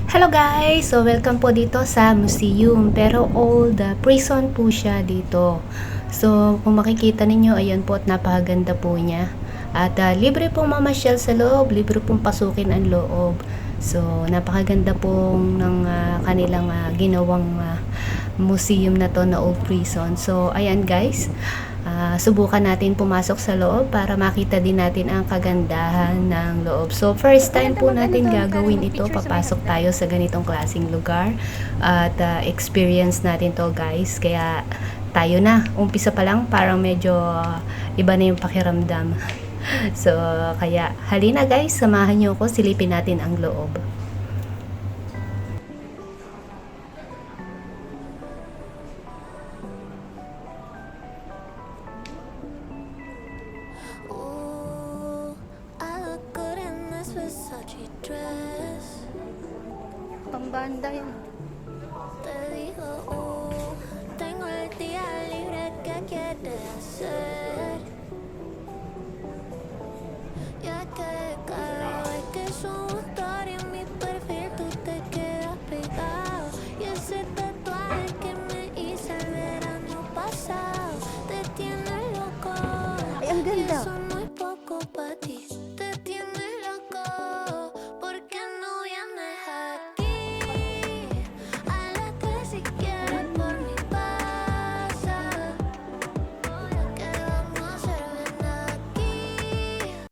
Hello guys! So welcome po dito sa museum, pero old prison po siya dito. So kung makikita ninyo, ayan po at napakaganda po niya. At libre pong mamasyal sa loob, libre pong pasukin ang loob. So napakaganda pong ng kanilang ginawang museum na to na old prison. So ayan guys, subukan natin pumasok sa loob para makita din natin ang kagandahan ng loob. So first time po natin gagawin ito, papasok tayo sa ganitong klaseng lugar at experience natin to guys. Kaya tayo na, umpisa pa lang parang medyo iba na yung pakiramdam. So kaya halina guys, samahan niyo ako, silipin natin ang loob. Ooh, I look good in this Versace dress. Pambanda yun. Te digo, tengo el día libre, ¿qué quieres hacer? Ya que cada vez que subo story en mi perfil tú te quedas pegado. Y ese tatuaje que me hice el verano pasado te tiene loco. Ay, ang Y ganda. eso no es poco para ti.